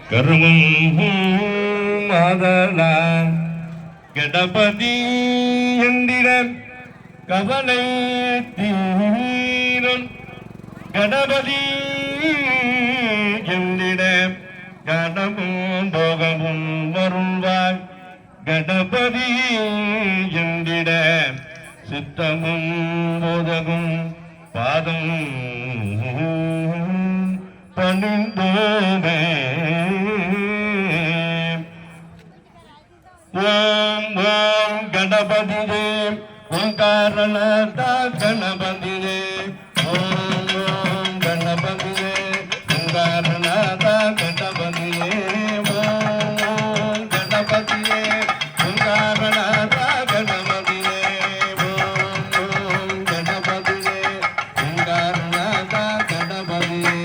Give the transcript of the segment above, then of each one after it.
கருமம் மாதல கணபதி எந்திர கவலை தீரும் கணபதி எந்திர கனமும் போகமும் வருவாய் கணபதி எந்திர சித்தமும் போதகும் பாதம் பணிந்தோமே ஓம் ஓம் கணபதியே ஓங்காரநாத கணபதியே ஓம் ஓம் கணபதியே ஓங்காரநாத கணபதியே ஓம் ஓம் கணபதியே ஓங்காரநாத கணபதியே ஓம் ஓம் கணபதியே ஓங்காரநாத கணபதியே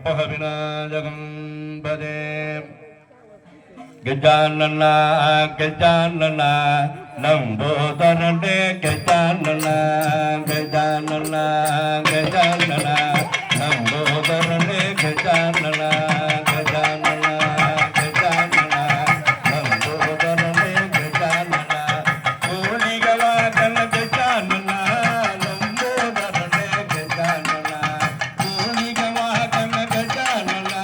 கற்பகவிநாயகம் பதே கஜானனா கஜானனா நம்போதரண்டே கஜானனா கஜானனா கஜானனா நம்போதரண்டே கஜானனா கஜானனா கஜானனா நம்போதரண்டே கஜானனா கோலிகளா கன கஜானனா நம்போதரண்டே கஜானனா கோலிகளா கன கஜானனா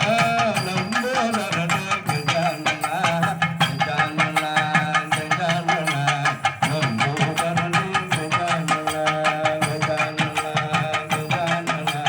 நம்போதரண்டே கஜானனா கஜானனா கஜானனா நம்போதரண்டே கஜானனா கஜானனா கஜானனா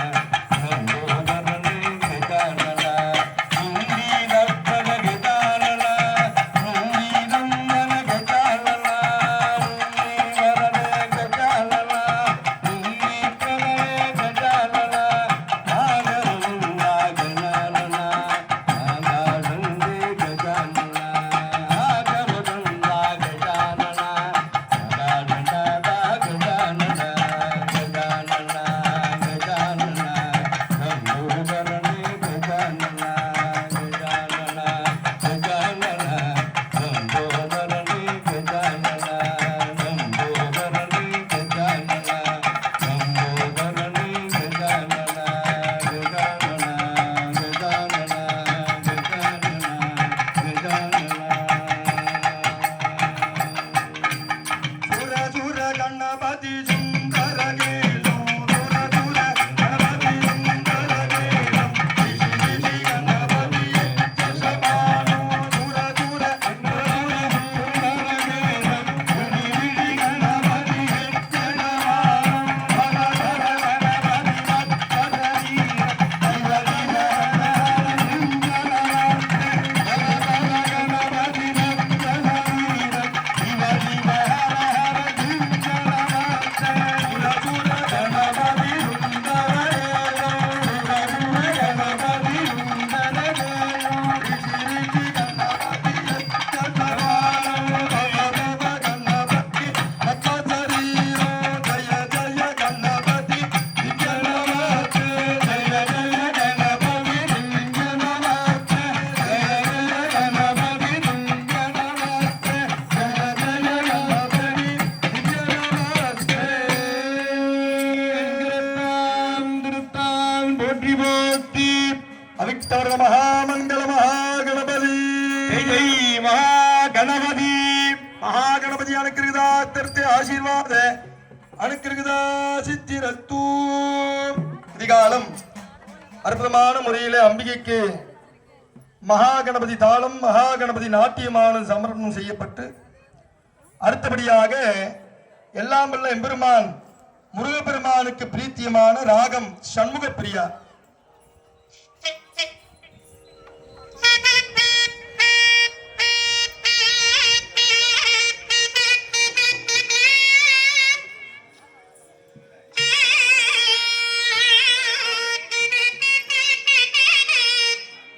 ಗಣಪತಿ ಮಹಾಗಣಪತಿ ಅನುಗ್ರಹದ ತರ್ತೆ ಆಶೀರ್ವಾದ அனுக்கிரகத சித்திரத்து. அதிகாலம் அற்புதமான முறையிலே அம்பிகைக்கு மகா கணபதி தாளம் மகா கணபதி நாட்டியமான சமர்ப்பணம் செய்யப்பட்டு அடுத்தபடியாக எல்லாம் வல்ல எம்பெருமான் முருகப்பெருமானுக்கு பிரீத்தியமான ராகம் சண்முக பிரியா